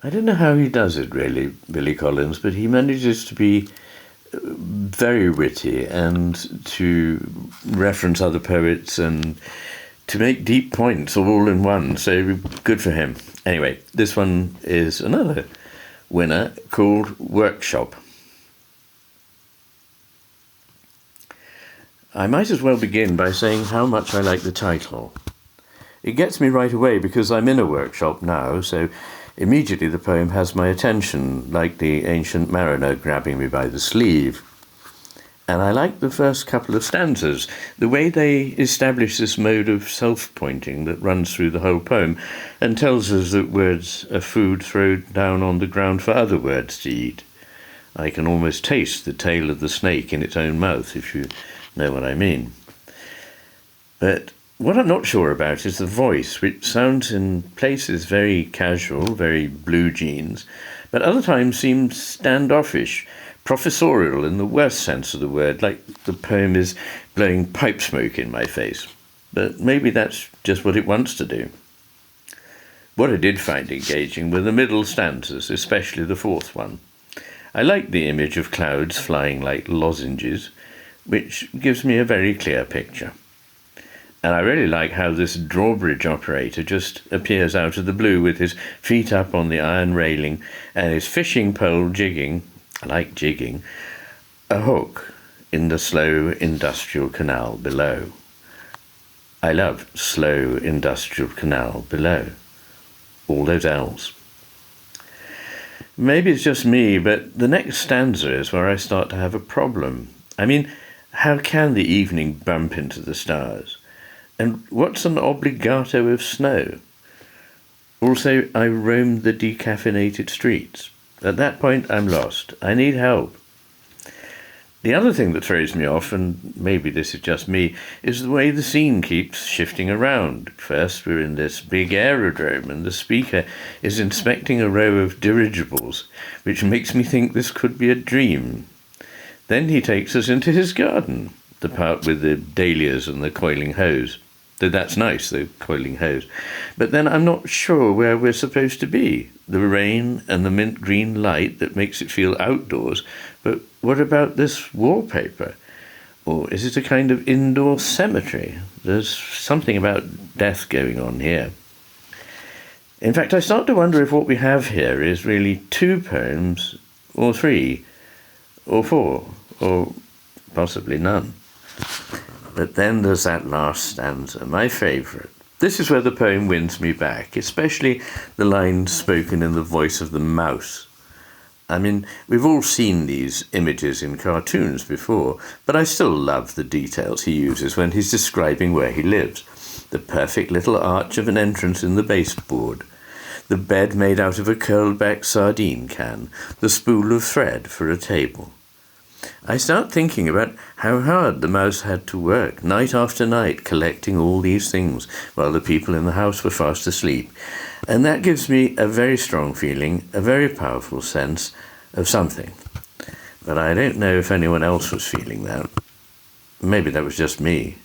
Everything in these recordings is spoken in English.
I don't know how he does it, really, Billy Collins, but he manages to be very witty and to reference other poets and to make deep points all in one. So good for him. Anyway, this one is another winner called Workshop. I might as well begin by saying how much I like the title. It gets me right away because I'm in a workshop now, so immediately the poem has my attention, like the ancient mariner grabbing me by the sleeve. And I like the first couple of stanzas, the way they establish this mode of self-pointing that runs through the whole poem and tells us that words are food thrown down on the ground for other words to eat. I can almost taste the tail of the snake in its own mouth, if you know what I mean. But what I'm not sure about is the voice, which sounds in places very casual, very blue jeans, but other times seems standoffish, professorial in the worst sense of the word, like the poem is blowing pipe smoke in my face. But maybe that's just what it wants to do. What I did find engaging were the middle stanzas, especially the fourth one. I like the image of clouds flying like lozenges, which gives me a very clear picture. And I really like how this drawbridge operator just appears out of the blue with his feet up on the iron railing and his fishing pole jigging, I like jigging, a hook in the slow industrial canal below. I love slow industrial canal below. All those L's. Maybe it's just me, but the next stanza is where I start to have a problem. I mean, how can the evening bump into the stars? And what's an obligato of snow? Also, I roam the decaffeinated streets. At that point, I'm lost. I need help. The other thing that throws me off, and maybe this is just me, is the way the scene keeps shifting around. First, we're in this big aerodrome, and the speaker is inspecting a row of dirigibles, which makes me think this could be a dream. Then he takes us into his garden, the part with the dahlias and the coiling hose. Though that's nice, the coiling hose. But then I'm not sure where we're supposed to be. The rain and the mint green light that makes it feel outdoors. But what about this wallpaper? Or is it a kind of indoor cemetery? There's something about death going on here. In fact, I start to wonder if what we have here is really 2 poems, or 3, or 4, or possibly none. But then there's that last stanza, my favourite. This is where the poem wins me back, especially the line spoken in the voice of the mouse. I mean, we've all seen these images in cartoons before, but I still love the details he uses when he's describing where he lives. The perfect little arch of an entrance in the baseboard, the bed made out of a curled-back sardine can, the spool of thread for a table. I start thinking about how hard the mouse had to work, night after night, collecting all these things while the people in the house were fast asleep. And that gives me a very strong feeling, a very powerful sense of something. But I don't know if anyone else was feeling that. Maybe that was just me.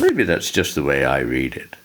Maybe that's just the way I read it.